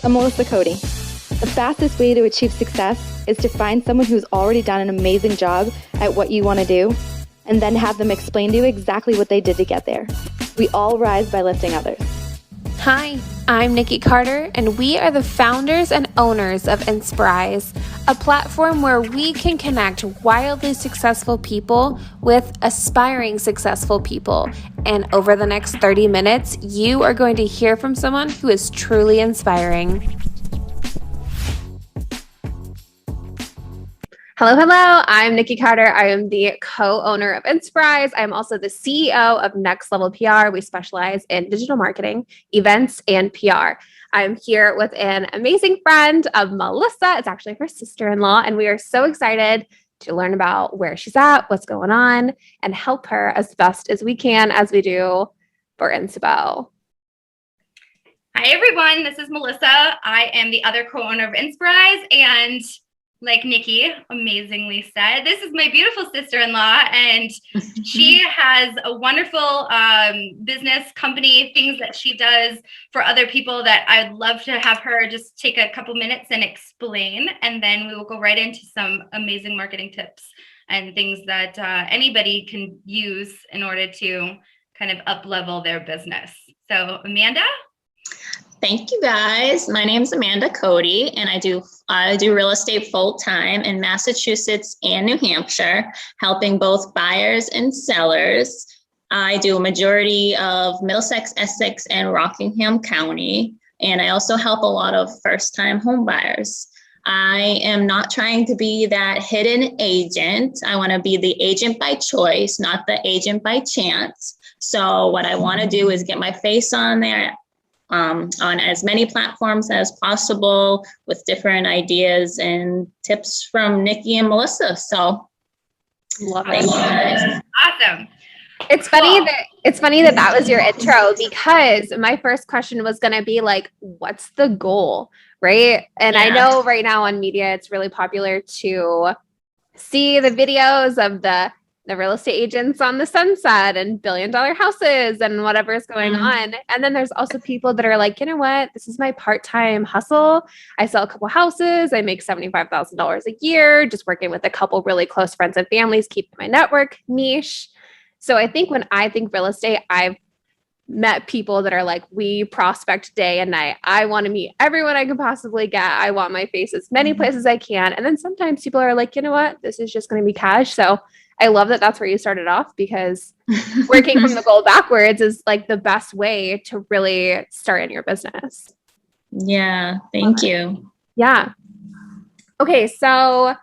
I'm Melissa Cote. The fastest way to achieve success is to find someone who's already done an amazing job at what you want to do, and then have them explain to you exactly what they did to get there. We all rise by lifting others. Hi, I'm Nycki Carter, and we are the founders and owners of Insporise, a platform where we can connect wildly successful people with aspiring successful people. And over the next 30 minutes, you are going to hear from someone who is truly inspiring. Hello. I'm Nycki Carter. I am the co-owner of Insporise. I'm also the CEO of Next Level PR. We specialize in digital marketing, events, and PR. I'm here with an amazing friend of Melissa. It's actually her sister-in-law, and we are so excited to learn about where she's at, what's going on, and help her as best as we can, as we do for Inspo. Hi, everyone. This is Melissa. I am the other co-owner of Insporise, and like Nycki amazingly said, this is my beautiful sister-in-law, and she has a wonderful business company, things that she does for other people that I'd love to have her just take a couple minutes and explain, and then we will go right into some amazing marketing tips and things that anybody can use in order to kind of up-level their business. So, Amanda? Thank you, guys. My name is Amanda Cote, and I do real estate full-time in Massachusetts and New Hampshire, helping both buyers and sellers. I do a majority of Middlesex, Essex, and Rockingham County, and I also help a lot of first-time home buyers. I am not trying to be that hidden agent. I want to be the agent by choice, not the agent by chance. So what I want to do is get my face on there, on as many platforms as possible with different ideas and tips from Nycki and Melissa. So love it. Awesome. It's funny that was your intro, because my first question was going to be like, what's the goal? Right. And yeah. I know right now on media, it's really popular to see the videos of the real estate agents on the sunset and $1 billion houses and whatever is going on. And then there's also people that are like, you know what, this is my part-time hustle. I sell a couple houses. I make $75,000 a year, just working with a couple really close friends and families, keeping my network niche. So I think when I think real estate, I've met people that are like, we prospect day and night. I want to meet everyone I can possibly get. I want my face as many places as I can. And then sometimes people are like, you know what, this is just going to be cash. So I love that that's where you started off, because working from the goal backwards is like the best way to really start in your business. Yeah. Thank you. Yeah. Okay. So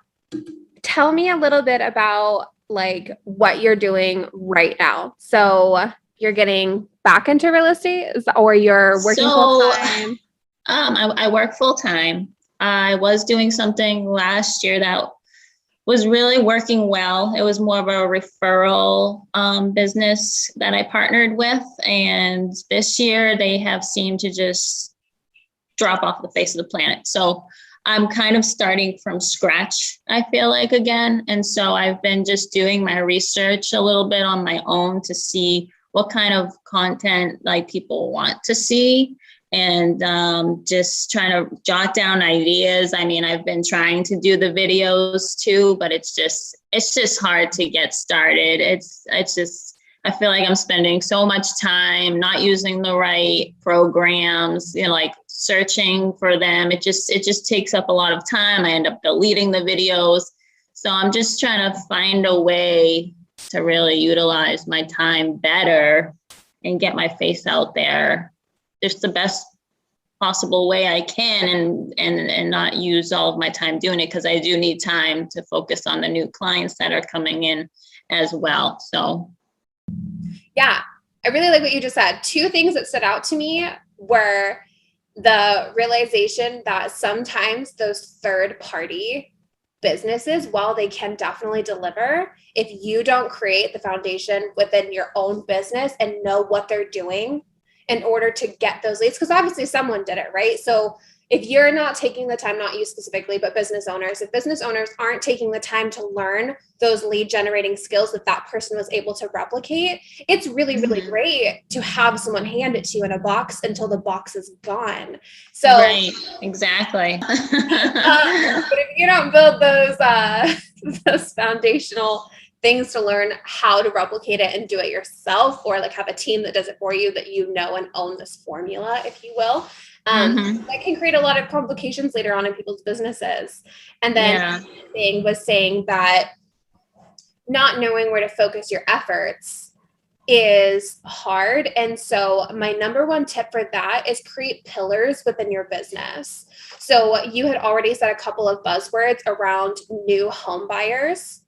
tell me a little bit about like what you're doing right now. So you're getting back into real estate, or you're working full time? I work full time. I was doing something last year that was really working well. It was more of a referral business that I partnered with. And this year they have seemed to just drop off the face of the planet. So I'm kind of starting from scratch, I feel like, again. And so I've been just doing my research a little bit on my own to see what kind of content like people want to see, and just trying to jot down ideas. I mean, I've been trying to do the videos too, but it's just hard to get started. It's just, I feel like I'm spending so much time not using the right programs, you know, like searching for them. It just takes up a lot of time. I end up deleting the videos. So I'm just trying to find a way to really utilize my time better and get my face out there just the best possible way I can, and not use all of my time doing it, because I do need time to focus on the new clients that are coming in as well. So yeah, I really like what you just said. Two things that stood out to me were the realization that sometimes those third party businesses, while they can definitely deliver, if you don't create the foundation within your own business and know what they're doing in order to get those leads, because obviously someone did it, right? So if you're not taking the time, not you specifically, but business owners, if business owners aren't taking the time to learn those lead generating skills that person was able to replicate, it's really, really great to have someone hand it to you in a box until the box is gone. So, right, exactly. but if you don't build those foundational things to learn how to replicate it and do it yourself, or like have a team that does it for you, that you know and own this formula, if you will, that can create a lot of complications later on in people's businesses. And then the thing was saying that not knowing where to focus your efforts is hard. And so my number one tip for that is create pillars within your business. So you had already said a couple of buzzwords around new home buyers.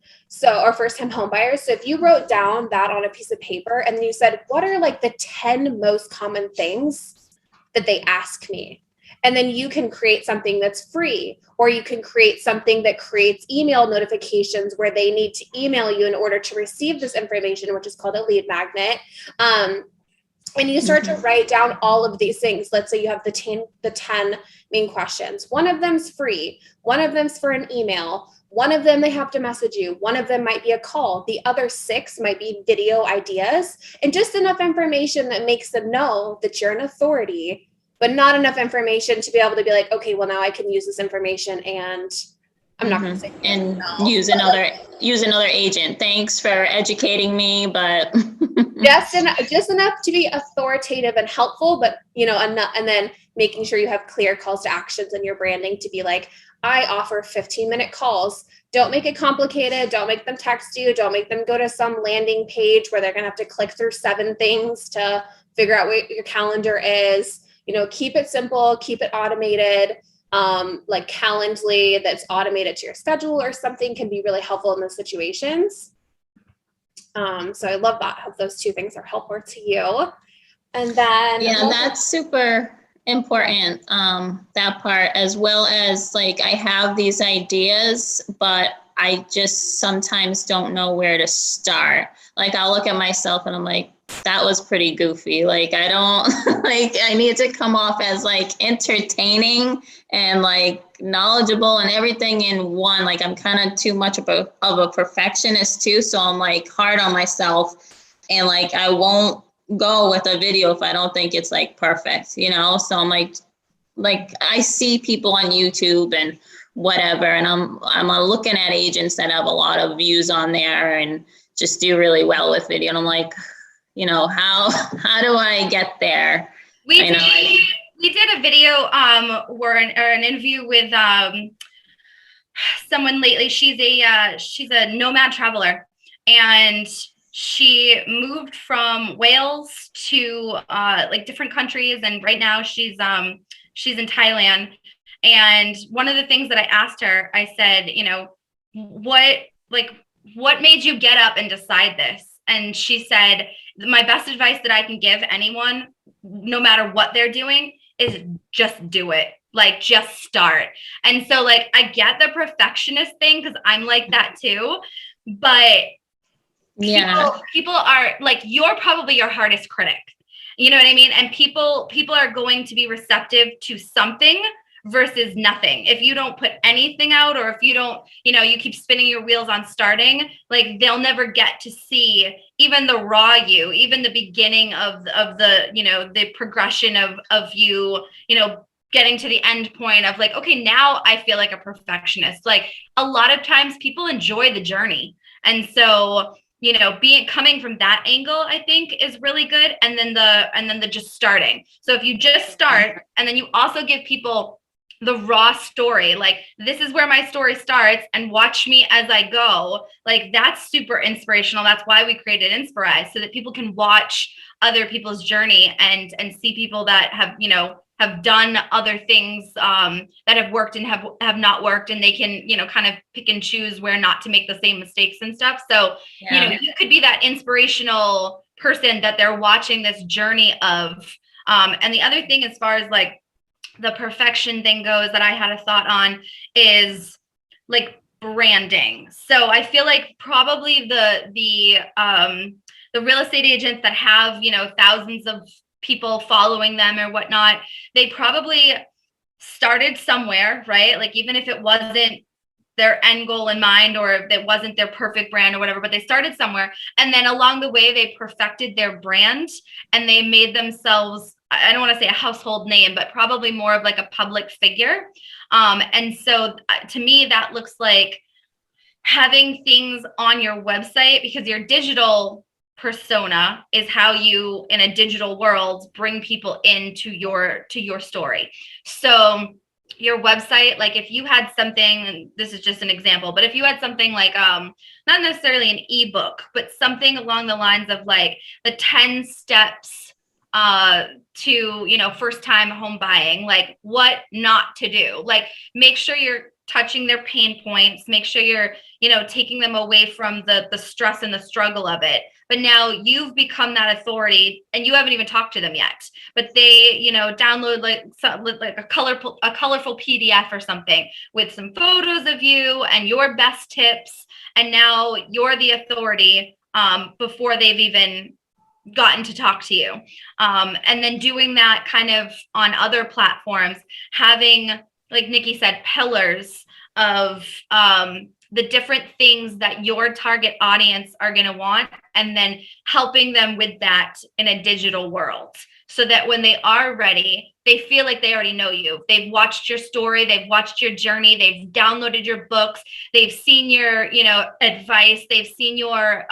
Or first time home buyers. So if you wrote down that on a piece of paper and you said, what are like the 10 most common things that they ask me? And then you can create something that's free, or you can create something that creates email notifications where they need to email you in order to receive this information, which is called a lead magnet. And you start to write down all of these things. Let's say you have the 10 main questions. One of them's free. One of them's for an email. One of them, they have to message you. One of them might be a call. The other 6 might be video ideas, and just enough information that makes them know that you're an authority, but not enough information to be able to be like, okay, well, now I can use this information and I'm not going to say and no. use another agent. Thanks for educating me, but just enough to be authoritative and helpful, but enough, and then making sure you have clear calls to actions in your branding to be like, I offer 15-minute calls. Don't make it complicated. Don't make them text you. Don't make them go to some landing page where they're going to have to click through 7 things to figure out what your calendar is. Keep it simple, keep it automated. Like Calendly that's automated to your schedule or something can be really helpful in those situations. So I love that. I hope those 2 things are helpful to you. And then that's super important, that part, as well as like I have these ideas, but I just sometimes don't know where to start. Like I'll look at myself and I'm like, that was pretty goofy. Like I don't like, I need to come off as like entertaining and like knowledgeable and everything in one. Like I'm kind of too much of a perfectionist too. So I'm like hard on myself, and like I won't go with a video if I don't think it's like perfect, so I'm like I see people on YouTube and whatever, and I'm looking at agents that have a lot of views on there and just do really well with video, and I'm like, how do I get there? We did a video or an interview with someone lately. She's a nomad traveler, and she moved from Wales to like different countries, and right now she's in Thailand. And one of the things that I asked her, I said, what made you get up and decide this? And she said, my best advice that I can give anyone, no matter what they're doing, is just do it. Like just start. And so like I get the perfectionist thing because I'm like that too, but people are like, you're probably your hardest critic. You know what I mean? And people are going to be receptive to something versus nothing. If you don't put anything out, or if you don't, you keep spinning your wheels on starting, like they'll never get to see even the raw you, even the beginning of the, the progression of you, getting to the end point of like, okay, now I feel like a perfectionist. Like a lot of times people enjoy the journey. And so, coming from that angle, I think is really good. And then the just starting. So if you just start, and then you also give people the raw story, like this is where my story starts and watch me as I go, like that's super inspirational. That's why we created Insporise, so that people can watch other people's journey and see people that have done other things that have worked and have not worked, and they can kind of pick and choose where not to make the same mistakes and stuff. So you could be that inspirational person that they're watching this journey of. And the other thing, as far as like the perfection thing goes, that I had a thought on is like branding. So I feel like probably the real estate agents that have thousands of people following them or whatnot, they probably started somewhere, right? Like even if it wasn't their end goal in mind, or if it wasn't their perfect brand or whatever, but they started somewhere. And then along the way, they perfected their brand and they made themselves, I don't want to say a household name, but probably more of like a public figure. And so to me, that looks like having things on your website, because your digital persona is how you, in a digital world, bring people into your story. So your website, like if you had something, and this is just an example, but if you had something like not necessarily an ebook, but something along the lines of like the 10 steps to, you know, first time home buying, like what not to do, like make sure you're touching their pain points, make sure you're, you know, taking them away from the stress and the struggle of it. But now you've become that authority and you haven't even talked to them yet, but they, you know, download like a colorful PDF or something with some photos of you and your best tips. And now you're the authority before they've even gotten to talk to you. And then doing that kind of on other platforms, having, like Nycki said, pillars of the different things that your target audience are going to want, and then helping them with that in a digital world, so that when they are ready, they feel like they already know you. They've watched your story, they've watched your journey, they've downloaded your books, they've seen your, you know, advice, they've seen your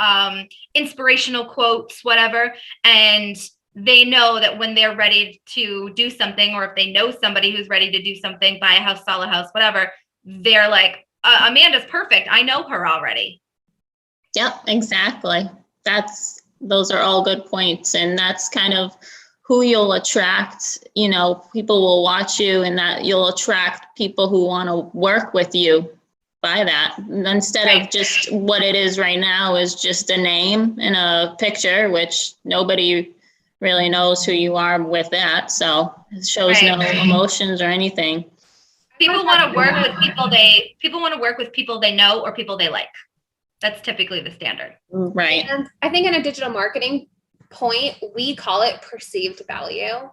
inspirational quotes, whatever, and they know that when they're ready to do something, or if they know somebody who's ready to do something, buy a house, sell a house, whatever, they're like, Amanda's perfect. I know her already. Yep, exactly. Those are all good points. And that's kind of who you'll attract. You know, people will watch you, and that you'll attract people who want to work with you by that. Instead of just what it is right now is just a name and a picture, which nobody really knows who you are with that. So it shows no emotions or anything. People want to work with people they know or people they like. That's typically the standard. Right. And I think in a digital marketing point, we call it perceived value,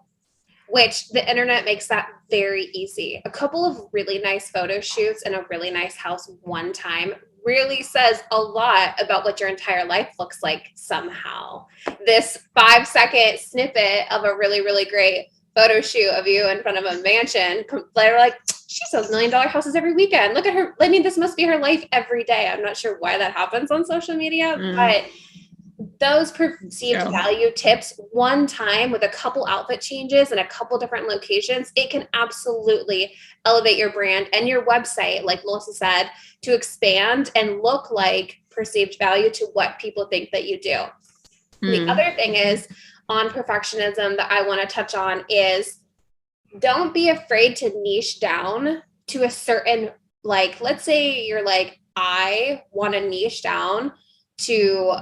which the internet makes that very easy. A couple of really nice photo shoots in a really nice house one time really says a lot about what your entire life looks like somehow. This 5-second snippet of a really, really great photo shoot of you in front of a mansion, they're like, she sells $1 million houses every weekend. Look at her. I mean, this must be her life every day. I'm not sure why that happens on social media, but those perceived value tips one time with a couple outfit changes and a couple different locations, it can absolutely elevate your brand and your website, like Melissa said, to expand and look like perceived value to what people think that you do. The other thing is on perfectionism that I want to touch on is don't be afraid to niche down to a certain, like, let's say you're like, I want to niche down to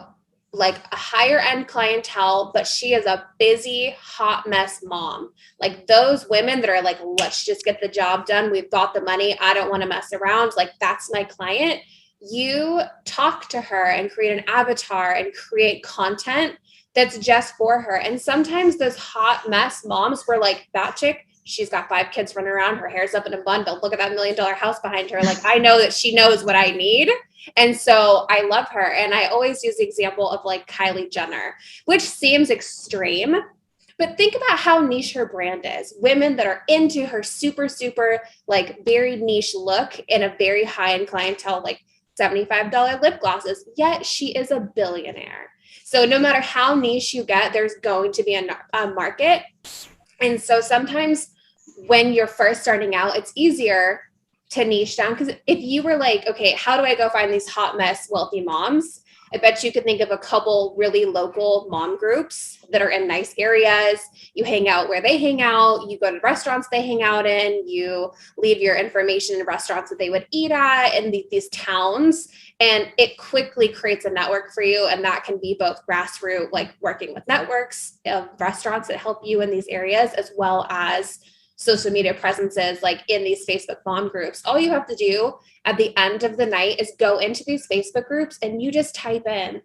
like a higher end clientele, but she is a busy, hot mess mom. Like those women that are like, let's just get the job done. We've got the money. I don't want to mess around. Like that's my client. You talk to her and create an avatar and create content that's just for her. And sometimes those hot mess moms were like, that chick, she's got 5 kids running around, her hair's up in a bun, but look at that $1 million house behind her. Like, I know that she knows what I need. And so I love her. And I always use the example of like Kylie Jenner, which seems extreme, but think about how niche her brand is. Women that are into her super, super like very niche look in a very high-end clientele, like $75 lip glosses, yet she is a billionaire. So no matter how niche you get, there's going to be a market. And so sometimes when you're first starting out, it's easier to niche down. Because if you were like, okay, how do I go find these hot mess wealthy moms? I bet you could think of a couple really local mom groups that are in nice areas. You hang out where they hang out. You go to restaurants they hang out in. You leave your information in restaurants that they would eat at in these towns. And it quickly creates a network for you. And that can be both grassroots, like working with networks of restaurants that help you in these areas, as well as social media presences like in these Facebook mom groups. All you have to do at the end of the night is go into these Facebook groups and you just type in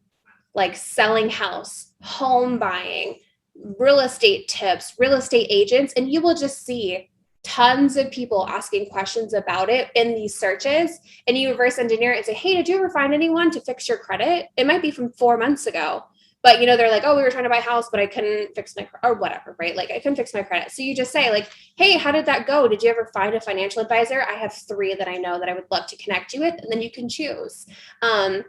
like selling house, home buying, real estate tips, real estate agents, and you will just see tons of people asking questions about it in these searches, and you reverse engineer it and say, hey, did you ever find anyone to fix your credit? It might be from 4 months ago, but they're like, oh, we were trying to buy a house, but I couldn't fix my, or whatever, right? Like I couldn't fix my credit. So you just say like, hey, how did that go? Did you ever find a financial advisor? I have 3 that I know that I would love to connect you with. And then you can choose. And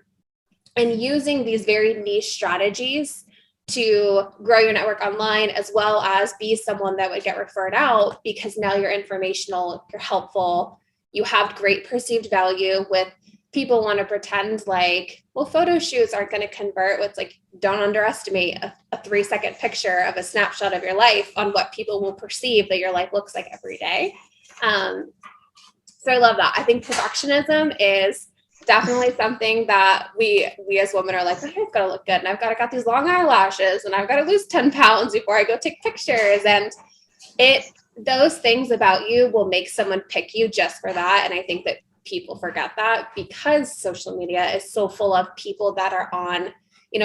using these very niche strategies to grow your network online, as well as be someone that would get referred out, because now you're informational, you're helpful, you have great perceived value. With people want to pretend like, well, photo shoots aren't going to convert. It's like, don't underestimate a 3-second picture of a snapshot of your life on what people will perceive that your life looks like every day. So I love that. I think perfectionism is definitely something that we as women are like, okay, I've got to look good, and I've got these long eyelashes, and I've got to lose 10 pounds before I go take pictures. And those things about you will make someone pick you just for that. And I think that people forget that, because social media is so full of people that are on,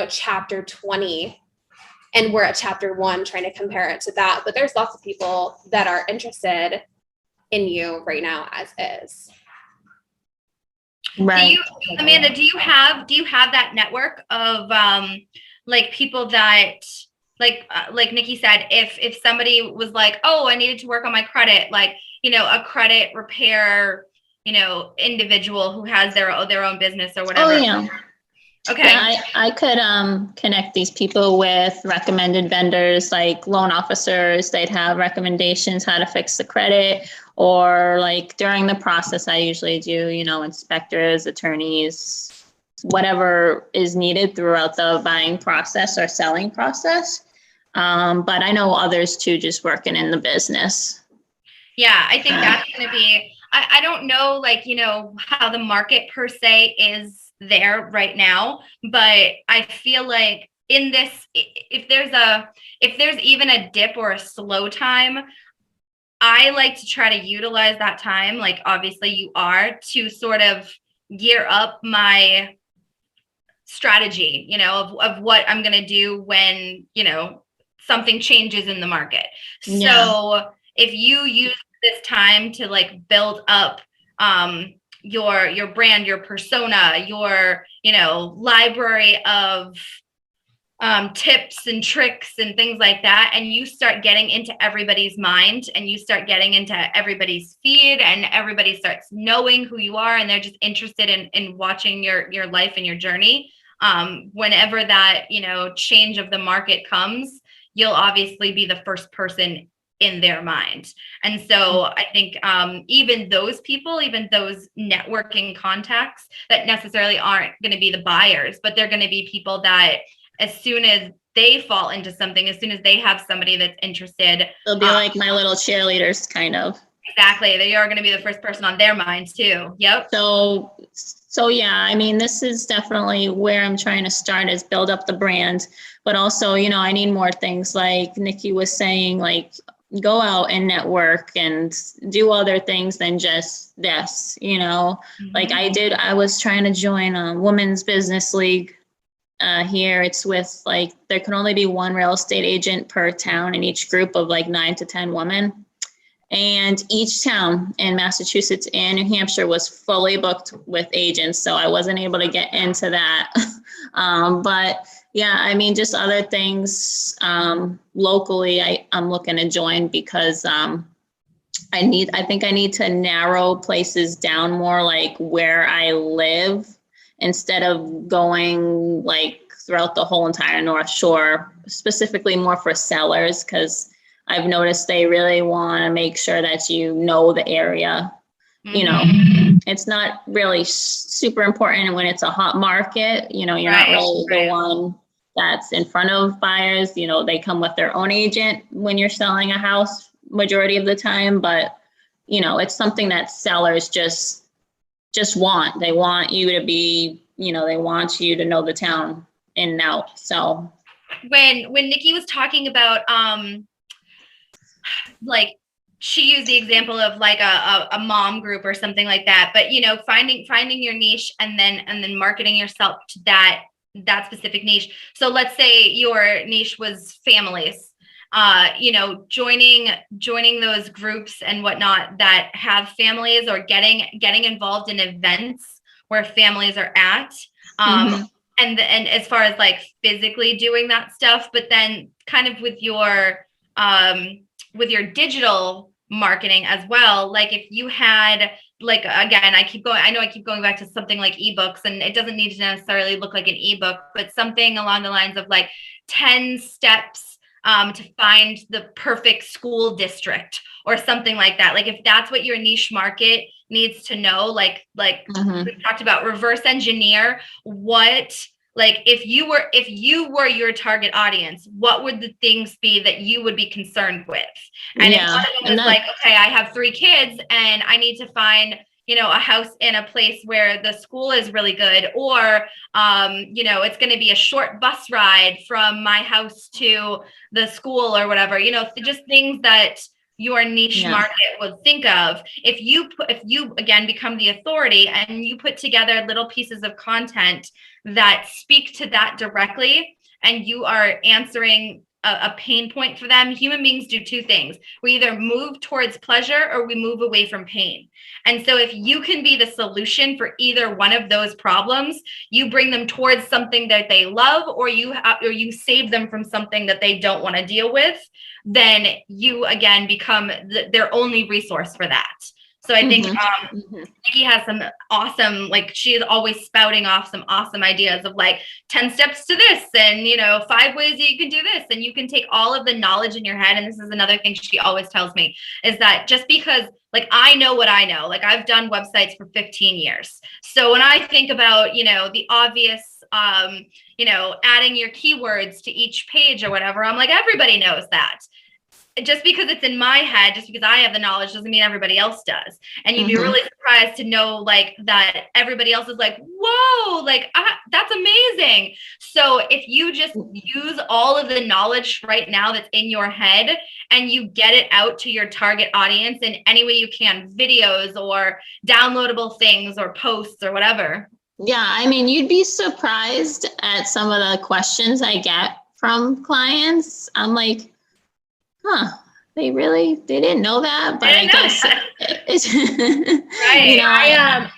chapter 20, and we're at chapter 1 trying to compare it to that. But there's lots of people that are interested in you right now as is. Right. Amanda, do you have that network of like people that like Nycki said, if somebody was like, oh, I needed to work on my credit, like, a credit repair, individual who has their own business or whatever. Oh yeah. Okay. Yeah, I could connect these people with recommended vendors, like loan officers. They'd have recommendations how to fix the credit, or like during the process, I usually do, inspectors, attorneys, whatever is needed throughout the buying process or selling process. But I know others too, just working in the business. Yeah, I think that's going to be, I don't know, like, how the market per se is there right now, but I feel like in this, if there's even a dip or a slow time, I like to try to utilize that time, like obviously you are, to sort of gear up my strategy, of what I'm going to do when, something changes in the market. Yeah. So if you use this time to like build up your brand, your persona, your, library of tips and tricks and things like that, and you start getting into everybody's mind, and you start getting into everybody's feed, and everybody starts knowing who you are, and they're just interested in watching your life and your journey. Whenever that, change of the market comes, you'll obviously be the first person in their mind. And so I think even those people, even those networking contacts that necessarily aren't going to be the buyers, but they're going to be people that as soon as they fall into something, as soon as they have somebody that's interested, They'll be like my little cheerleaders, kind of. Exactly. They are going to be the first person on their minds too. Yep. So yeah, I mean, this is definitely where I'm trying to start, is build up the brand, but also, I need more things like Nycki was saying, like go out and network and do other things than just this, Mm-hmm. Like I was trying to join a women's business league here. It's with like, there can only be one real estate agent per town in each group of like 9 to 10 women. And each town in Massachusetts and New Hampshire was fully booked with agents. So I wasn't able to get into that. But yeah, I mean, just other things locally, I'm looking to join, because I think I need to narrow places down more, like where I live, instead of going like throughout the whole entire North Shore, specifically more for sellers, because I've noticed they really want to make sure that you know the area. Mm-hmm. It's not really super important when it's a hot market. You're not really the one that's in front of buyers. They come with their own agent when you're selling a house majority of the time. But, it's something that sellers just want. They want you to be, they want you to know the town in and out. So when Nycki was talking about like, she used the example of like a mom group or something like that, but finding your niche and then marketing yourself to that specific niche. So let's say your niche was families, joining those groups and whatnot that have families, or getting involved in events where families are at. And as far as like physically doing that stuff, but then kind of with your digital marketing as well. Like if you had, like, again, I keep going back to something like ebooks, and it doesn't need to necessarily look like an ebook, but something along the lines of like 10 steps to find the perfect school district or something like that. Like if that's what your niche market needs to know, like we talked about, reverse engineer what, like if you were your target audience, what would the things be that you would be concerned with? And if one of them was like, okay, I have 3 kids and I need to find, a house in a place where the school is really good, or, it's going to be a short bus ride from my house to the school or whatever, just things that your niche market would think of. If you again become the authority and you put together little pieces of content that speak to that directly, and you are answering a pain point for them. Human beings do 2 things. We either move towards pleasure or we move away from pain. And so if you can be the solution for either one of those problems, you bring them towards something that they love, or you save them from something that they don't want to deal with, then you again become their only resource for that. So I think Nycki has some awesome, like she's always spouting off some awesome ideas of like 10 steps to this, and 5 ways that you can do this, and you can take all of the knowledge in your head. And this is another thing she always tells me, is that just because like I know what I know, like I've done websites for 15 years. So when I think about, the obvious, adding your keywords to each page or whatever, I'm like, everybody knows that. Just because it's in my head, just because I have the knowledge, doesn't mean everybody else does. And you'd be really surprised to know like that everybody else is like, whoa, like that's amazing. So if you just use all of the knowledge right now that's in your head and you get it out to your target audience in any way you can, videos or downloadable things or posts or whatever. Yeah, I mean, you'd be surprised at some of the questions I get from clients. I'm like, they didn't know that, but I guess it's right.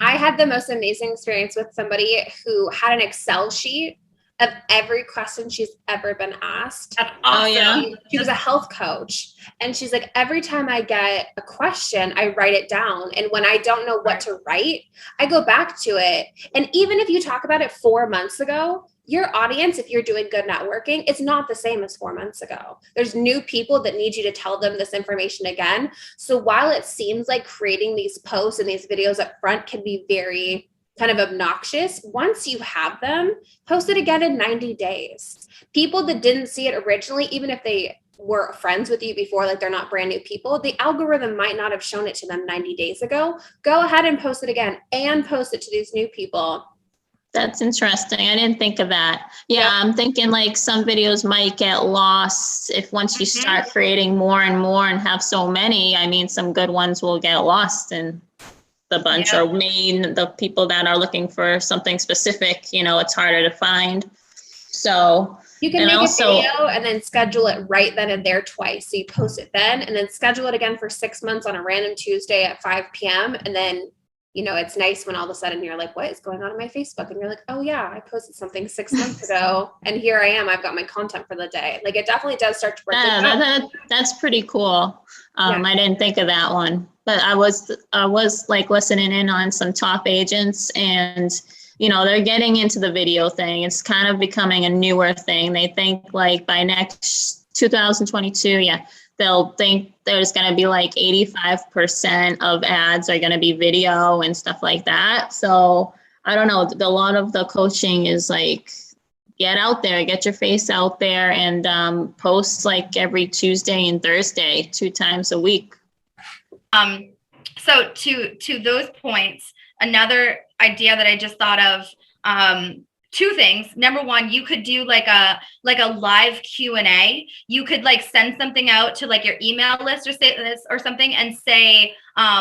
I had the most amazing experience with somebody who had an Excel sheet of every question she's ever been asked. That's awesome. Oh, yeah. She was a health coach, and she's like, every time I get a question, I write it down. And when I don't know what to write, I go back to it. And even if you talk about it 4 months ago, your audience, if you're doing good networking, it's not the same as 4 months ago. There's new people that need you to tell them this information again. So while it seems like creating these posts and these videos up front can be very kind of obnoxious, once you have them, post it again in 90 days. People that didn't see it originally, even if they were friends with you before, like they're not brand new people, the algorithm might not have shown it to them 90 days ago. Go ahead and post it again and post it to these new people. That's interesting. I didn't think of that. Yeah, I'm thinking like some videos might get lost if once you start creating more and more and have so many. I mean, some good ones will get lost in the bunch, or the people that are looking for something specific, it's harder to find. So you can make a video and then schedule it right then and there twice. So you post it then and then schedule it again for 6 months on a random Tuesday at 5 p.m. And then it's nice when all of a sudden you're like, what is going on my Facebook? And you're like, oh yeah, I posted something 6 months ago and here I am. I've got my content for the day. Like it definitely does start to work. Yeah, that's pretty cool. I didn't think of that one, but I was like listening in on some top agents, and they're getting into the video thing. It's kind of becoming a newer thing. They think like by next 2022, they'll think there's going to be like 85% of ads are going to be video and stuff like that. So I don't know. A lot of the coaching is like, get out there, get your face out there, and post like every Tuesday and Thursday, 2 times a week. So to those points, another idea that I just thought of, 2 things. Number one, you could do like a live Q&A. You could like send something out to like your email list or say this or something and say,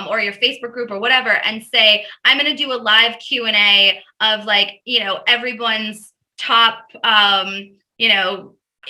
or your Facebook group or whatever, and say, I'm going to do a live Q&A of like, everyone's top,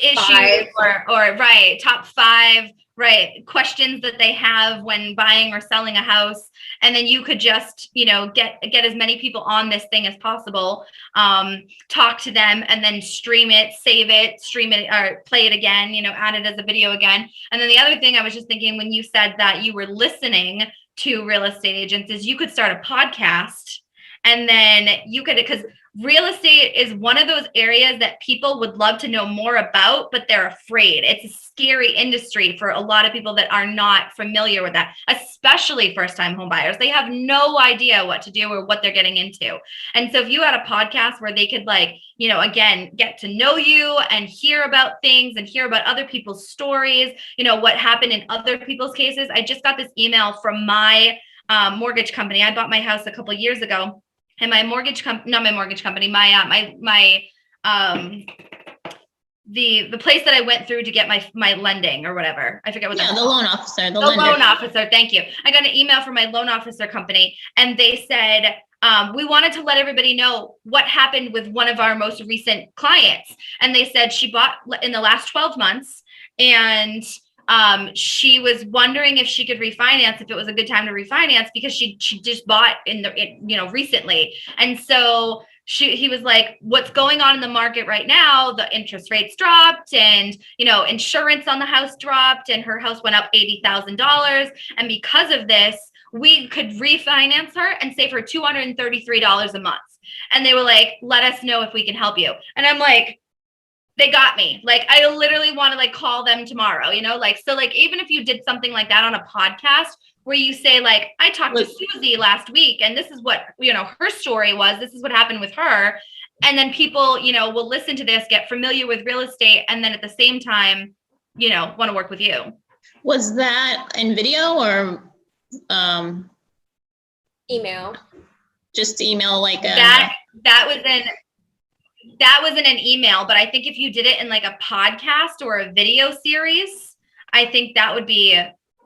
issues or right, top 5 right questions that they have when buying or selling a house, and then you could just get as many people on this thing as possible, talk to them, and then stream it, save it, stream it, or play it again, add it as a video again. And then the other thing I was just thinking when you said that you were listening to real estate agents is you could start a podcast, and then you could, because real estate is one of those areas that people would love to know more about, but they're afraid. It's a scary industry for a lot of people that are not familiar with that, especially first-time home buyers. They have no idea what to do or what they're getting into. And so if you had a podcast where they could again, get to know you and hear about things and hear about other people's stories, what happened in other people's cases. I just got this email from my mortgage company. I bought my house a couple of years ago. And my mortgage company, not my mortgage company, the place that I went through to get my lending or whatever. I forget what the loan officer, the lender. Loan officer. Thank you. I got an email from my loan officer company, and they said, we wanted to let everybody know what happened with one of our most recent clients. And they said she bought in the last 12 months, and she was wondering if she could refinance, if it was a good time to refinance, because she just bought recently. And so he was like, what's going on in the market right now? The interest rates dropped, and, insurance on the house dropped, and her house went up $80,000. And because of this, we could refinance her and save her $233 a month. And they were like, let us know if we can help you. And I'm like, they got me. Like, I literally want to call them tomorrow, so even if you did something like that on a podcast where you say I talked to Susie last week, and this is what, her story was, this is what happened with her. And then people, will listen to this, get familiar with real estate, and then at the same time, want to work with you. Was that in video or email? Just email that was in an email, but I think if you did it in a podcast or a video series, I think that would be,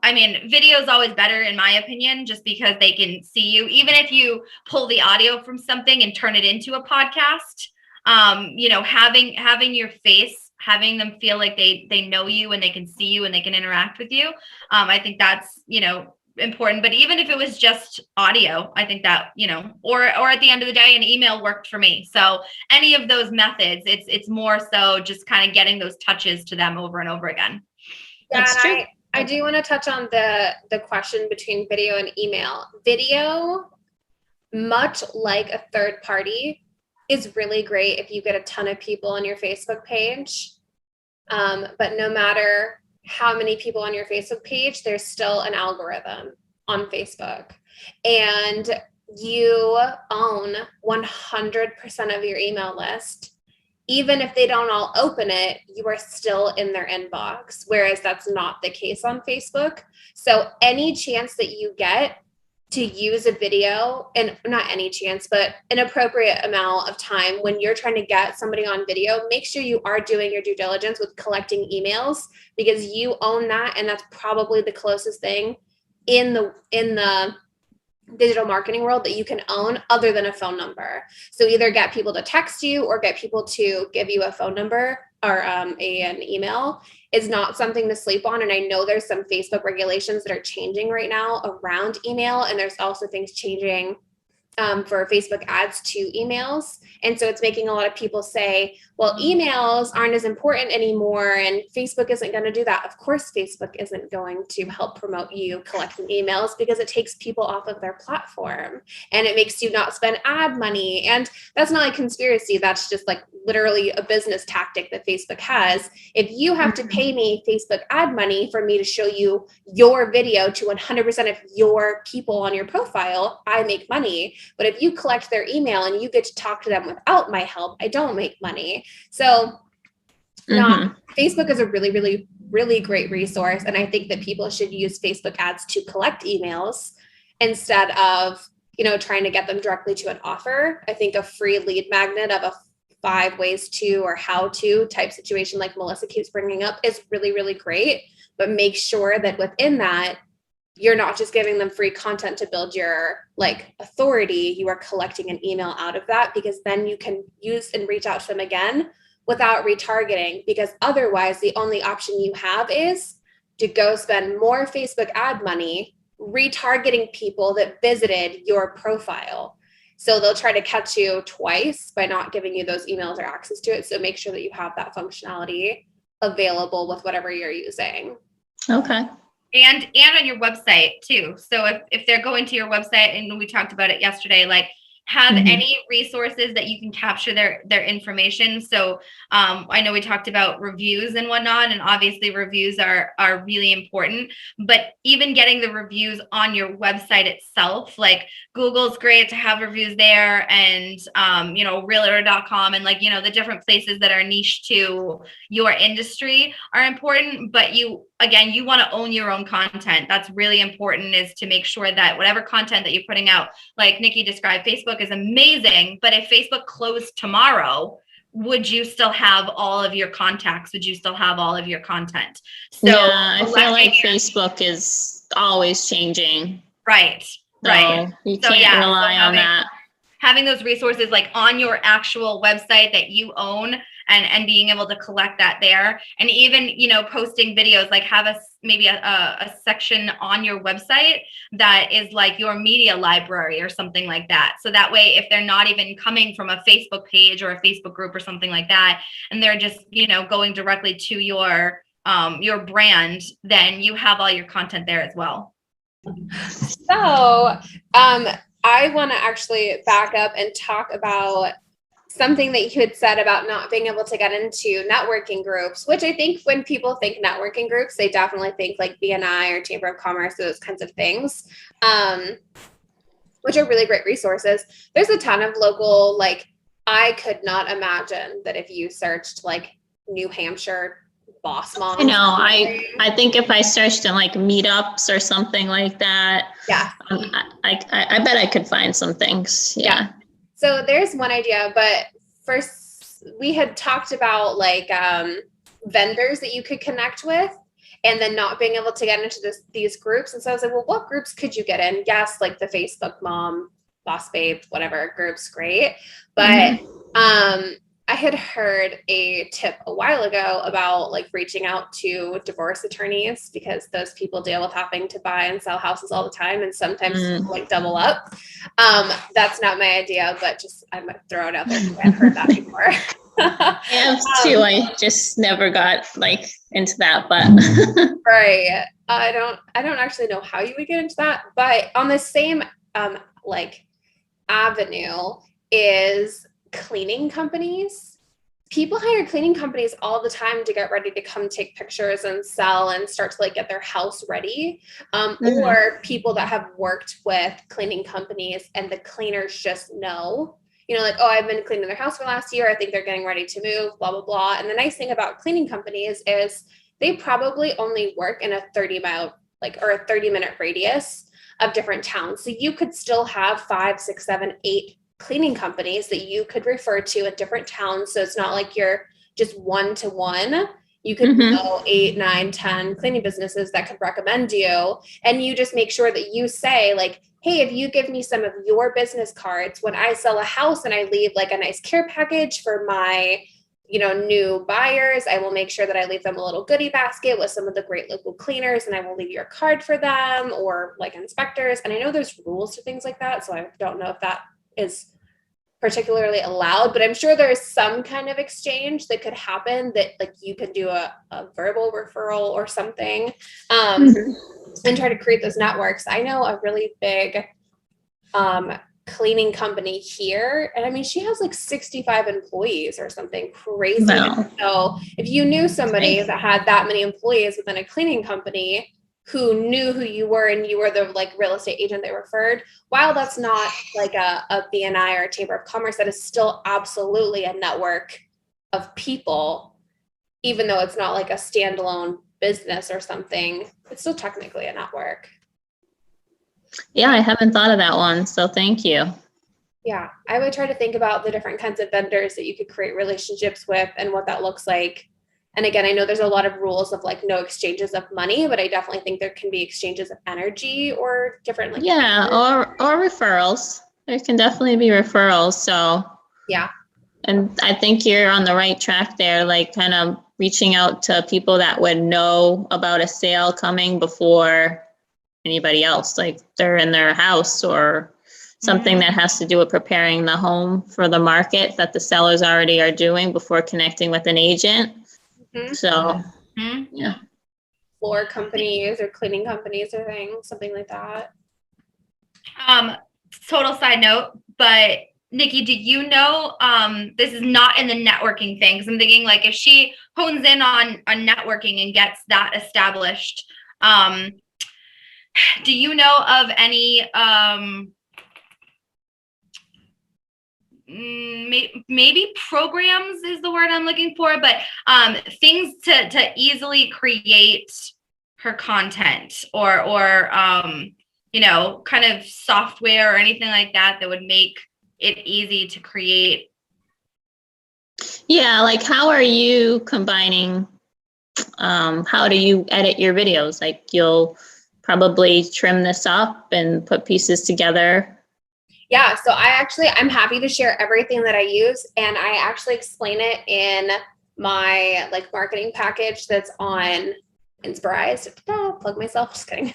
video is always better in my opinion, just because they can see you. Even if you pull the audio from something and turn it into a podcast, having your face, having them feel like they know you and they can see you and they can interact with you. I think that's, important. But even if it was just audio, I think that, or at the end of the day, an email worked for me. So any of those methods, it's more so just kind of getting those touches to them over and over again. That's true. I do want to touch on the question between video and email. Video, much like a third party, is really great if you get a ton of people on your Facebook page. But no matter how many people on your Facebook page, there's still an algorithm on Facebook, and you own 100% of your email list. Even if they don't all open it, you are still in their inbox, whereas that's not the case on Facebook. So any chance that you get to use a video, and not any chance, but an appropriate amount of time when you're trying to get somebody on video, make sure you are doing your due diligence with collecting emails, because you own that. And that's probably the closest thing in the digital marketing world that you can own other than a phone number. So either get people to text you or get people to give you a phone number or an email is not something to sleep on. And I know there's some Facebook regulations that are changing right now around email. And there's also things changing for Facebook ads to emails. And so it's making a lot of people say, well, emails aren't as important anymore, and Facebook isn't going to do that. Of course, Facebook isn't going to help promote you collecting emails, because it takes people off of their platform and it makes you not spend ad money. And that's not a conspiracy. That's just literally a business tactic that Facebook has. If you have to pay me Facebook ad money for me to show you your video to 100% of your people on your profile, I make money. But if you collect their email and you get to talk to them without my help, I don't make money. So Facebook is a really, really, really great resource. And I think that people should use Facebook ads to collect emails instead of, trying to get them directly to an offer. I think a free lead magnet of a 5 ways to or how to type situation like Melissa keeps bringing up is really, really great. But make sure that within that, you're not just giving them free content to build your authority. You are collecting an email out of that, because then you can use and reach out to them again without retargeting, because otherwise the only option you have is to go spend more Facebook ad money retargeting people that visited your profile. So they'll try to catch you twice by not giving you those emails or access to it. So make sure that you have that functionality available with whatever you're using. Okay. And on your website too. So if they're going to your website, and we talked about it yesterday, like have any resources that you can capture their information. So I know we talked about reviews and whatnot, and obviously reviews are really important, but even getting the reviews on your website itself, like Google's great to have reviews there, and realtor.com, and like, the different places that are niche to your industry are important, but you want to own your own content. That's really important, is to make sure that whatever content that you're putting out, like Nycki described, Facebook is amazing, but if Facebook closed tomorrow, would you still have all of your contacts? Would you still have all of your content? So yeah, I feel like Facebook is always changing. Right. So you can't rely on that. Having those resources like on your actual website that you own, and being able to collect that there, and even, posting videos, like have maybe a section on your website that is like your media library or something like that. So that way, if they're not even coming from a Facebook page or a Facebook group or something like that, and they're just, going directly to your brand, then you have all your content there as well. So, I want to actually back up and talk about something that you had said about not being able to get into networking groups, which I think when people think networking groups, they definitely think like BNI or Chamber of Commerce, those kinds of things, which are really great resources. There's a ton of local, like, I could not imagine that if you searched like New Hampshire boss mom. I know. I think if I searched in like meetups or something like that, yeah, I bet I could find some things. Yeah. So there's one idea, but first we had talked about like vendors that you could connect with, and then not being able to get into these groups. And so I was like, well, what groups could you get in? Yes, like the Facebook mom, boss babe, whatever groups, great. But I had heard a tip a while ago about like reaching out to divorce attorneys, because those people deal with having to buy and sell houses all the time, and sometimes like double up. That's not my idea, but just I'm gonna throw it out there because I've heard that before. I have too. I just never got like into that, but right. I don't actually know how you would get into that, but on the same like avenue is cleaning companies. People hire cleaning companies all the time to get ready to come take pictures and sell and start to like get their house ready. Or people that have worked with cleaning companies and the cleaners just know, like, oh, I've been cleaning their house for last year. I think they're getting ready to move, blah, blah, blah. And the nice thing about cleaning companies is they probably only work in a 30-mile, like, or a 30-minute radius of different towns. So you could still have 5, 6, 7, 8 cleaning companies that you could refer to in different towns. So it's not like you're just one-to-one. You could know 8, 9, 10 cleaning businesses that could recommend you. And you just make sure that you say like, hey, if you give me some of your business cards, when I sell a house and I leave like a nice care package for my, new buyers, I will make sure that I leave them a little goodie basket with some of the great local cleaners, and I will leave your card for them, or like inspectors. And I know there's rules to things like that, so I don't know if that is particularly allowed, but I'm sure there is some kind of exchange that could happen, that like you could do a verbal referral or something, and try to create those networks. I know a really big cleaning company here, and I mean, she has like 65 employees or something crazy. Wow. So if you knew somebody that had that many employees within a cleaning company who knew who you were, and you were the like real estate agent they referred, while that's not like a BNI or a Chamber of Commerce, that is still absolutely a network of people, even though it's not like a standalone business or something. It's still technically a network. Yeah, I haven't thought of that one. So thank you. Yeah, I would try to think about the different kinds of vendors that you could create relationships with and what that looks like. And again, I know there's a lot of rules of like no exchanges of money, but I definitely think there can be exchanges of energy or different like or referrals. There can definitely be referrals. So yeah. And I think you're on the right track there, like kind of reaching out to people that would know about a sale coming before anybody else, like they're in their house or something that has to do with preparing the home for the market that the sellers already are doing before connecting with an agent. So, yeah. Floor companies or cleaning companies or things, something like that. Total side note, but Nycki, do you know, this is not in the networking thing, because I'm thinking like if she hones in on networking and gets that established, do you know of any maybe programs is the word I'm looking for, but things to easily create her content or you know, kind of software or anything like that that would make it easy to create? Yeah, like how are you combining, how do you edit your videos? Like you'll probably trim this up and put pieces together. Yeah, so I'm happy to share everything that I use, and I actually explain it in my like marketing package that's on Insporise. Plug myself, just kidding.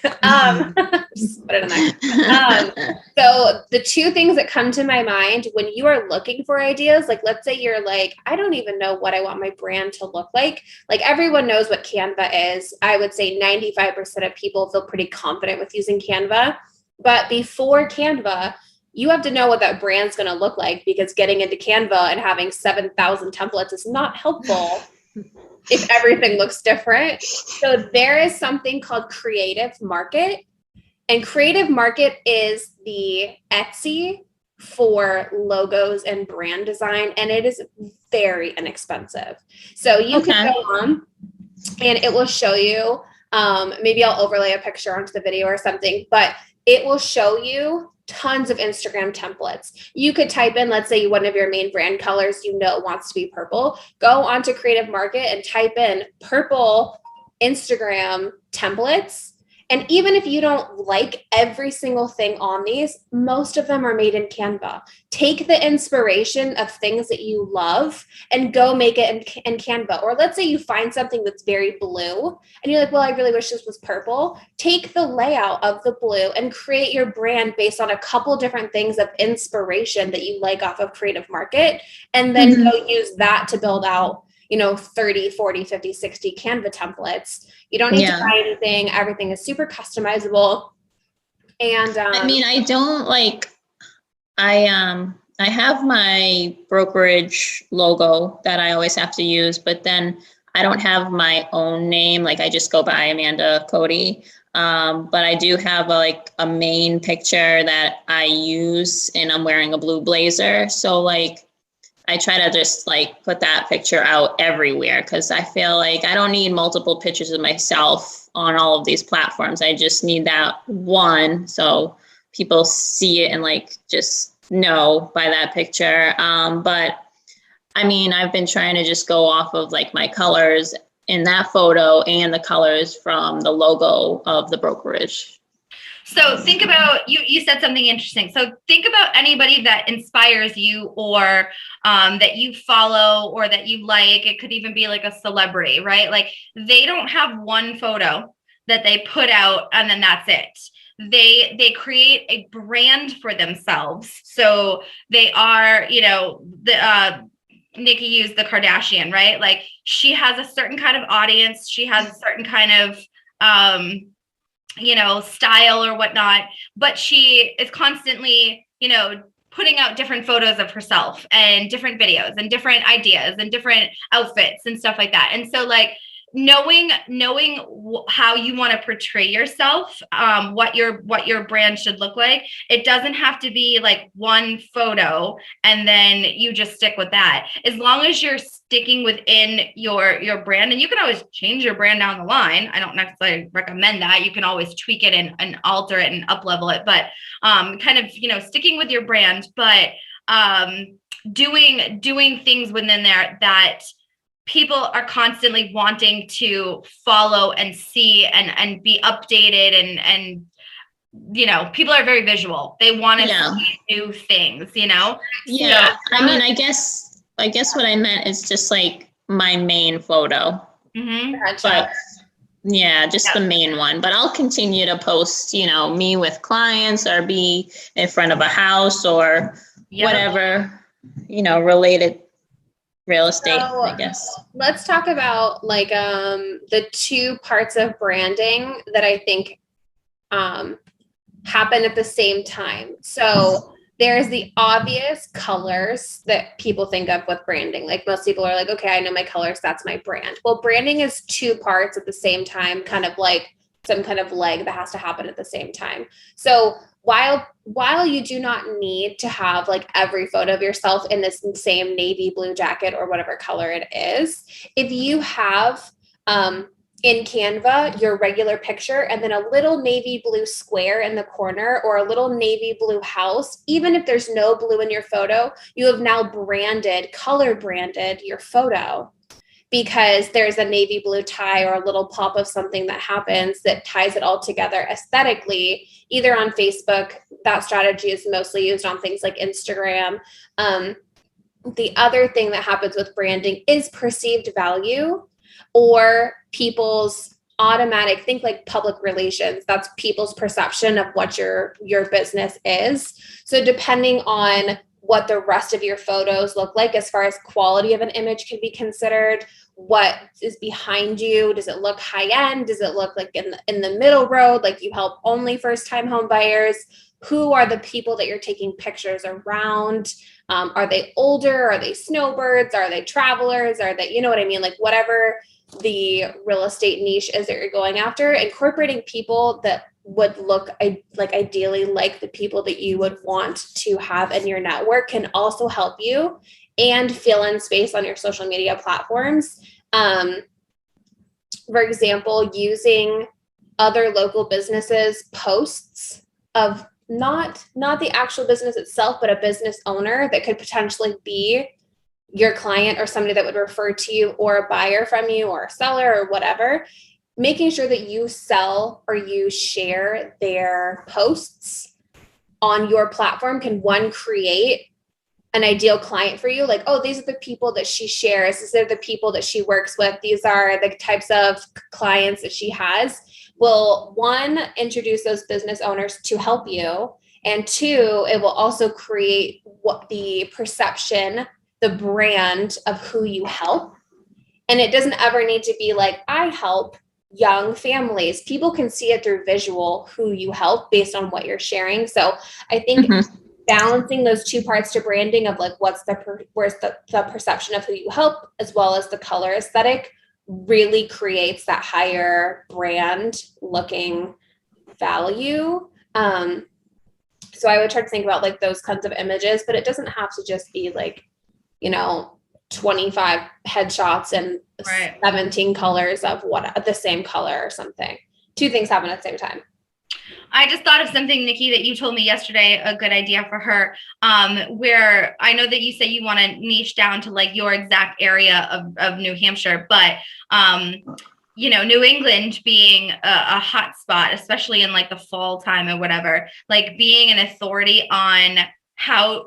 Just put it in there. So the two things that come to my mind when you are looking for ideas, like let's say you're like, I don't even know what I want my brand to look like. Like everyone knows what Canva is. I would say 95% of people feel pretty confident with using Canva. But before Canva, you have to know what that brand's going to look like, because getting into Canva and having 7,000 templates is not helpful if everything looks different. So there is something called Creative Market, and Creative Market is the Etsy for logos and brand design, and it is very inexpensive. So you can go on and it will show you, maybe I'll overlay a picture onto the video or something, but it will show you tons of Instagram templates. You could type in, let's say one of your main brand colors, wants to be purple. Go onto Creative Market and type in purple Instagram templates. And even if you don't like every single thing on these, most of them are made in Canva. Take the inspiration of things that you love and go make it in Canva. Or let's say you find something that's very blue and you're like, well, I really wish this was purple. Take the layout of the blue and create your brand based on a couple different things of inspiration that you like off of Creative Market. And then go use that to build out 30, 40, 50, 60 Canva templates. You don't need to buy anything. Everything is super customizable. And I mean, I don't like, I have my brokerage logo that I always have to use, but then I don't have my own name. Like I just go by Amanda Cote. But I do have a main picture that I use, and I'm wearing a blue blazer. So like, I try to just put that picture out everywhere, because I feel like I don't need multiple pictures of myself on all of these platforms. I just need that one so people see it and just know by that picture. But I mean, I've been trying to just go off of my colors in that photo and the colors from the logo of the brokerage. So think about, you said something interesting. So think about anybody that inspires you or that you follow or that you like. It could even be like a celebrity, right? Like they don't have one photo that they put out and then that's it. They create a brand for themselves. So they are, Nycki used the Kardashian, right? Like she has a certain kind of audience. She has a certain kind of, style or whatnot, but she is constantly, putting out different photos of herself and different videos and different ideas and different outfits and stuff like that. And so knowing how you want to portray yourself, what your brand should look like. It doesn't have to be one photo and then you just stick with that. As long as you're sticking within your brand, and you can always change your brand down the line. I don't necessarily recommend that. You can always tweak it and alter it and up level it, but kind of sticking with your brand, but doing things within there that people are constantly wanting to follow and see and be updated and people are very visual. They want to see new things, Yeah. So, I mean, I guess I guess what I meant is just like my main photo. Gotcha. But yeah, just the main one. But I'll continue to post, you know, me with clients or be in front of a house or whatever, you know, related real estate, So, I guess. let's talk about like the two parts of branding that I think happen at the same time. So there's the obvious colors that people think of with branding. Like most people are like, okay, I know my colors, that's my brand. Well, branding is two parts at the same time, kind of like some kind of leg that has to happen at the same time. So while you do not need to have like every photo of yourself in this same navy blue jacket or whatever color it is, if you have in Canva, your regular picture, and then a little navy blue square in the corner or a little navy blue house, even if there's no blue in your photo, you have now color branded your photo because there's a navy blue tie or a little pop of something that happens that ties it all together aesthetically, either on Facebook. That strategy is mostly used on things like Instagram. The other thing that happens with branding is perceived value, or people's automatic, think like public relations. That's people's perception of what your business is. So depending on what the rest of your photos look like, as far as quality of an image can be considered, what is behind you, does it look high end? Does it look like in the middle road, like you help only first time home buyers? Who are the people that you're taking pictures around? Are they older? Are they snowbirds? Are they travelers? Are they, you know what I mean? Like whatever the real estate niche is that you're going after, incorporating people that would look like ideally like the people that you would want to have in your network can also help you and fill in space on your social media platforms. For example, using other local businesses' posts of not the actual business itself, but a business owner that could potentially be your client or somebody that would refer to you or a buyer from you or a seller or whatever, making sure that you sell or you share their posts on your platform can, one, create an ideal client for you. Like, oh, these are the people that she shares. These are the people that she works with. These are the types of clients that she has. Will, one, introduce those business owners to help you. And two, it will also create what the perception, the brand of who you help. And it doesn't ever need to be like, I help young families. People can see it through visual who you help based on what you're sharing. So I think balancing those two parts to branding of like where's the perception of who you help, as well as the color aesthetic, really creates that higher brand looking value. So I would try to think about like those kinds of images, but it doesn't have to just be like, 25 headshots and 17 colors of the same color or something. Two things happen at the same time. I just thought of something, Nycki, that you told me yesterday, a good idea for her, where I know that you say you want to niche down to like your exact area of New Hampshire, but, New England being a hot spot, especially in like the fall time or whatever, like being an authority on how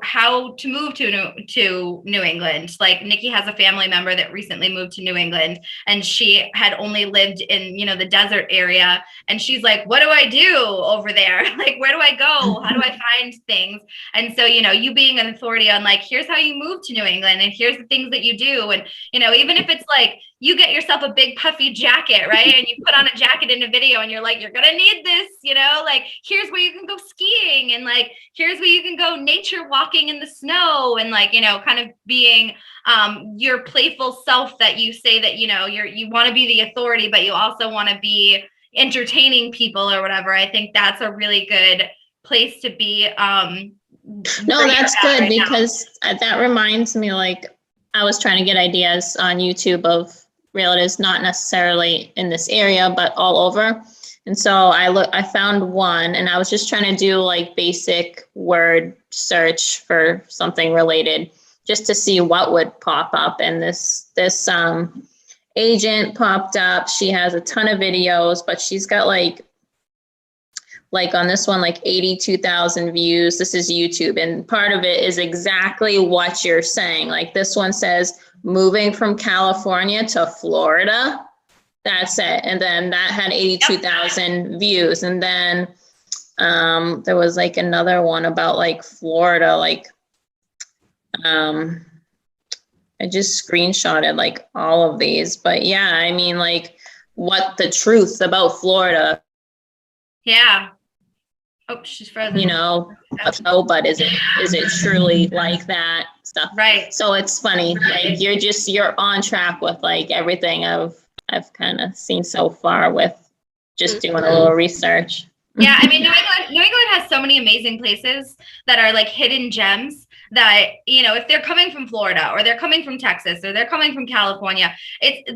to move to New England. Like Nycki has a family member that recently moved to New England, and she had only lived in, the desert area. And she's like, what do I do over there? Like, where do I go? How do I find things? And so, you being an authority on like, here's how you move to New England and here's the things that you do. And, even if it's like, you get yourself a big puffy jacket, right? And you put on a jacket in a video and you're like, you're going to need this, like, here's where you can go skiing, and like, here's where you can go nature walking in the snow, and like, kind of being your playful self that you say that, you want to be the authority, but you also want to be entertaining people or whatever. I think that's a really good place to be. No, that's good right because that reminds me, like, I was trying to get ideas on YouTube of realtors, not necessarily in this area, but all over. And so I found one, and I was just trying to do like basic word search for something related just to see what would pop up. And this agent popped up. She has a ton of videos, but she's got like like on this one, like 82,000 views. This is YouTube. And part of it is exactly what you're saying. Like this one says, moving from California to Florida. That's it. And then that had 82,000 views. And then there was like another one about like Florida, like I just screenshotted like all of these. But yeah, I mean, like what the truth about Florida. Yeah. Oh, she's frozen. You know, but is it truly like that stuff? Right. So it's funny, like you're on track with like everything I've kind of seen so far with just doing a little research. Yeah, I mean, New England has so many amazing places that are like hidden gems that, you know, if they're coming from Florida or they're coming from Texas or they're coming from California,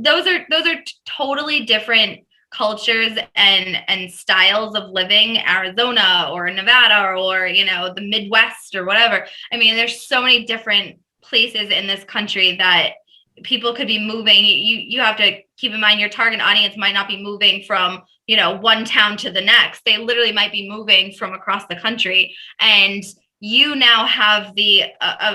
those are totally different cultures and styles of living. Arizona or Nevada or, you know, the Midwest or whatever. I mean, there's so many different places in this country that people could be moving. You have to keep in mind your target audience might not be moving from, you know, one town to the next. They literally might be moving from across the country. And you now have the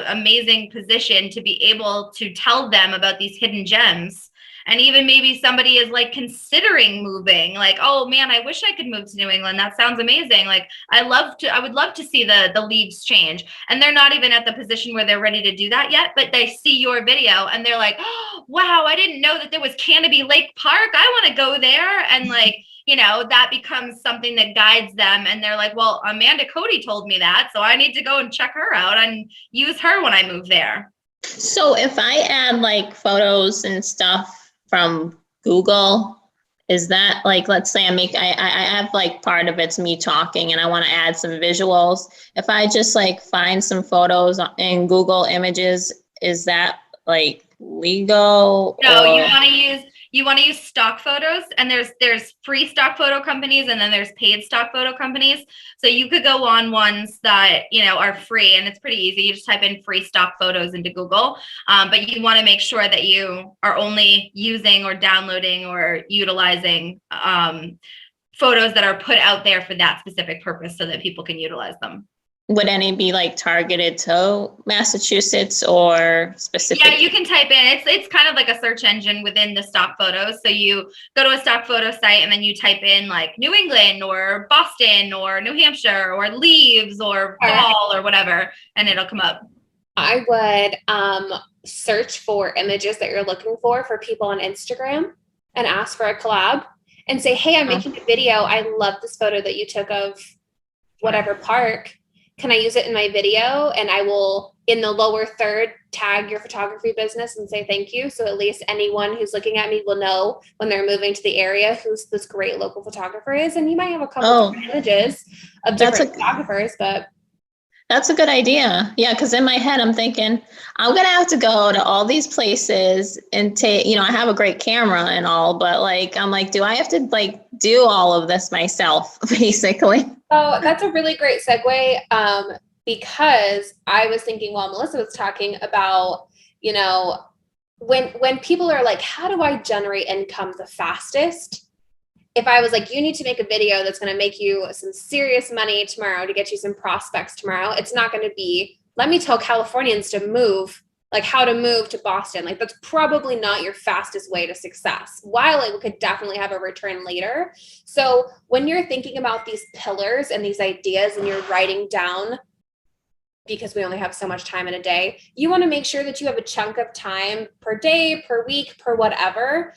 amazing position to be able to tell them about these hidden gems. And even maybe somebody is like considering moving, like, oh man, I wish I could move to New England. That sounds amazing. Like I would love to see the leaves change. And they're not even at the position where they're ready to do that yet, but they see your video and they're like, oh, wow, I didn't know that there was Canopy Lake Park. I want to go there. And like, you know, that becomes something that guides them. And they're like, well, Amanda Cote told me that, so I need to go and check her out and use her when I move there. So if I add like photos and stuff from Google, is that like, let's say I have like part of it's me talking and I want to add some visuals. If I just like find some photos in Google Images, is that like legal? No, you want to use stock photos, and there's free stock photo companies and then there's paid stock photo companies. So you could go on ones that, you know, are free, and it's pretty easy. You just type in free stock photos into Google. But you want to make sure that you are only using or downloading or utilizing photos that are put out there for that specific purpose so that people can utilize them. Would any be like targeted to Massachusetts or specific? Yeah, you can type in, it's kind of like a search engine within the stock photos. So you go to a stock photo site and then you type in like New England or Boston or New Hampshire or leaves or fall or whatever, and it'll come up. I would search for images that you're looking for people on Instagram and ask for a collab and say, hey, I'm making a video. I love this photo that you took of whatever park. Can I use it in my video? And I will, in the lower third, tag your photography business and say thank you. So at least anyone who's looking at me will know when they're moving to the area who's this great local photographer is. And you might have a couple different images of different photographers, but that's a good idea. Yeah, because in my head, I'm thinking, I'm going to have to go to all these places and take, you know, I have a great camera and all, but like, I'm like, do I have to like do all of this myself, basically? Oh, that's a really great segue, because I was thinking while Melissa was talking about, you know, when people are like, how do I generate income the fastest? If I was like, you need to make a video that's going to make you some serious money tomorrow to get you some prospects tomorrow, it's not going to be, let me tell Californians to move, like how to move to Boston. Like that's probably not your fastest way to success, while it could definitely have a return later. So when you're thinking about these pillars and these ideas and you're writing down, because we only have so much time in a day, you want to make sure that you have a chunk of time per day, per week, per whatever,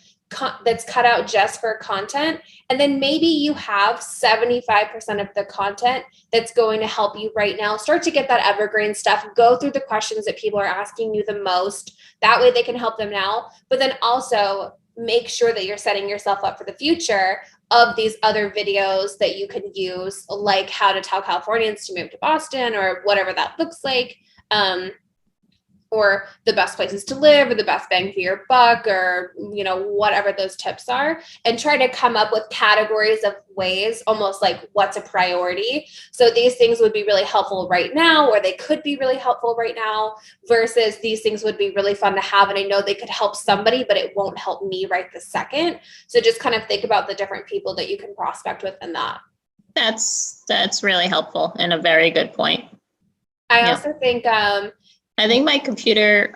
that's cut out just for content. And then maybe you have 75% of the content that's going to help you right now. Start to get that evergreen stuff, go through the questions that people are asking you the most. That way they can help them now. But then also make sure that you're setting yourself up for the future of these other videos that you can use, like how to tell Californians to move to Boston or whatever that looks like. Or the best places to live or the best bang for your buck, or, you know, whatever those tips are, and try to come up with categories of ways, almost like what's a priority. So these things would be really helpful right now, or they could be really helpful right now, versus these things would be really fun to have. And I know they could help somebody, but it won't help me right this second. So just kind of think about the different people that you can prospect with in that. that's really helpful and a very good point. I also think, I think my computer,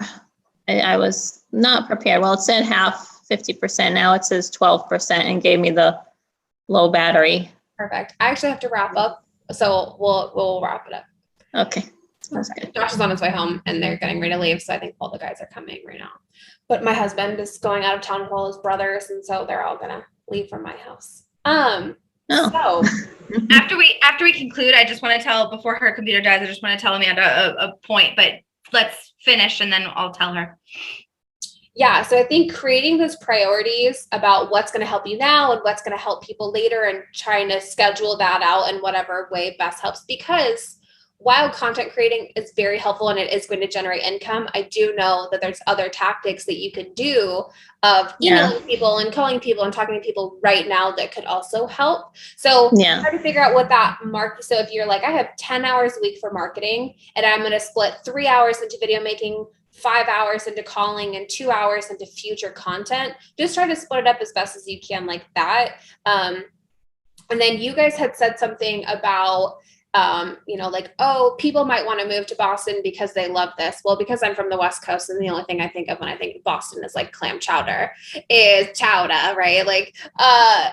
I was not prepared. Well, it said half, 50%. Now it says 12% and gave me the low battery. perfect. I actually have to wrap up, so we'll wrap it up. Okay. Sounds good. Josh is on his way home and they're getting ready to leave. So I think all the guys are coming right now. But my husband is going out of town with all his brothers. And so they're all going to leave from my house. So After we conclude, I just want to tell, before her computer dies, I just want to tell Amanda a point, but let's finish and then I'll tell her. yeah, so I think creating those priorities about what's going to help you now and what's going to help people later and trying to schedule that out in whatever way best helps, because while content creating is very helpful and it is going to generate income, I do know that there's other tactics that you can do of emailing people and calling people and talking to people right now that could also help. So try to figure out what that mark. So if you're like, I have 10 hours a week for marketing and I'm going to split 3 hours into video making, 5 hours into calling, and 2 hours into future content, just try to split it up as best as you can like that. And then you guys had said something about like, oh, people might want to move to Boston because they love this. Well, because I'm from the West Coast, and the only thing I think of when I think of Boston is like clam chowder, is chowder, right? Like,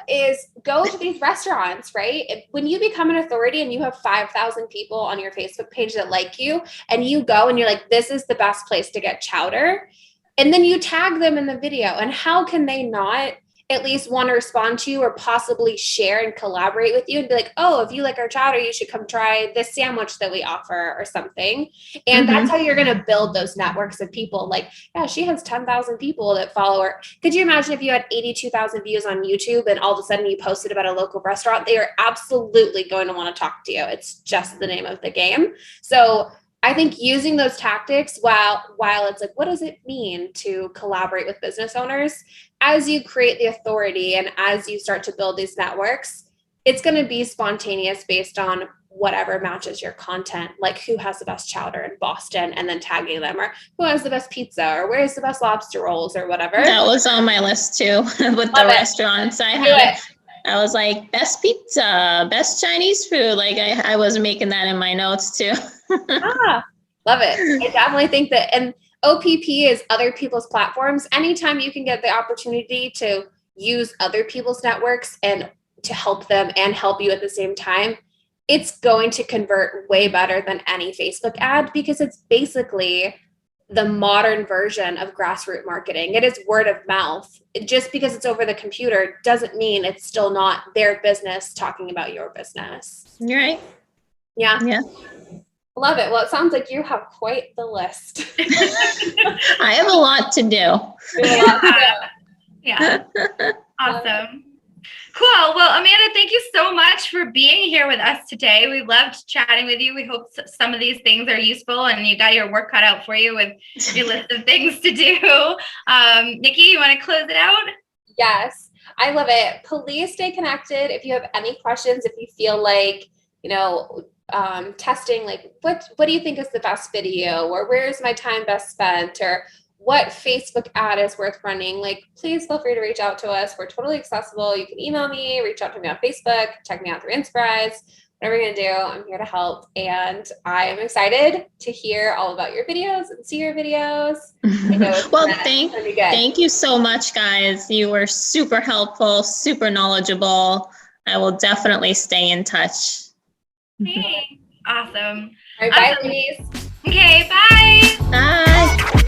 is go to these restaurants, right? When you become an authority and you have 5,000 people on your Facebook page that like you, and you go and you're like, this is the best place to get chowder. And then you tag them in the video, and how can they not at least want to respond to you or possibly share and collaborate with you and be like, oh, if you like our chowder, you should come try this sandwich that we offer or something. And that's how you're going to build those networks of people. Like, yeah, she has 10,000 people that follow her. Could you imagine if you had 82,000 views on YouTube and all of a sudden you posted about a local restaurant? They are absolutely going to want to talk to you. It's just the name of the game. So I think using those tactics while it's like, what does it mean to collaborate with business owners? As you create the authority and as you start to build these networks, it's going to be spontaneous based on whatever matches your content, like who has the best chowder in Boston and then tagging them, or who has the best pizza, or where's the best lobster rolls or whatever. That was on my list too with the restaurants. I was like, best pizza, best Chinese food. Like I was making that in my notes too. Love it. I definitely think that, and OPP is other people's platforms. Anytime you can get the opportunity to use other people's networks and to help them and help you at the same time, it's going to convert way better than any Facebook ad, because it's basically the modern version of grassroots marketing. It is word of mouth. Just because it's over the computer doesn't mean it's still not their business talking about your business. You're right. Yeah. Yeah. Love it. Well, it sounds like you have quite the list. I have a lot to do. Yeah. Awesome. Cool. Well, Amanda, thank you so much for being here with us today. We loved chatting with you. We hope some of these things are useful and you got your work cut out for you with your list of things to do. Nycki, you want to close it out? Yes, I love it. Please stay connected. If you have any questions, if you feel like, testing, like what do you think is the best video, or where is my time best spent, or what Facebook ad is worth running, like please feel free to reach out to us. We're totally accessible. You can email me, reach out to me on Facebook, check me out through Insporise, whatever you're going to do. I'm here to help. And I am excited to hear all about your videos and see your videos. Well, thank you so much, guys. You were super helpful, super knowledgeable. I will definitely stay in touch. Hey, awesome. All right, bye, ladies. Okay, bye. Bye.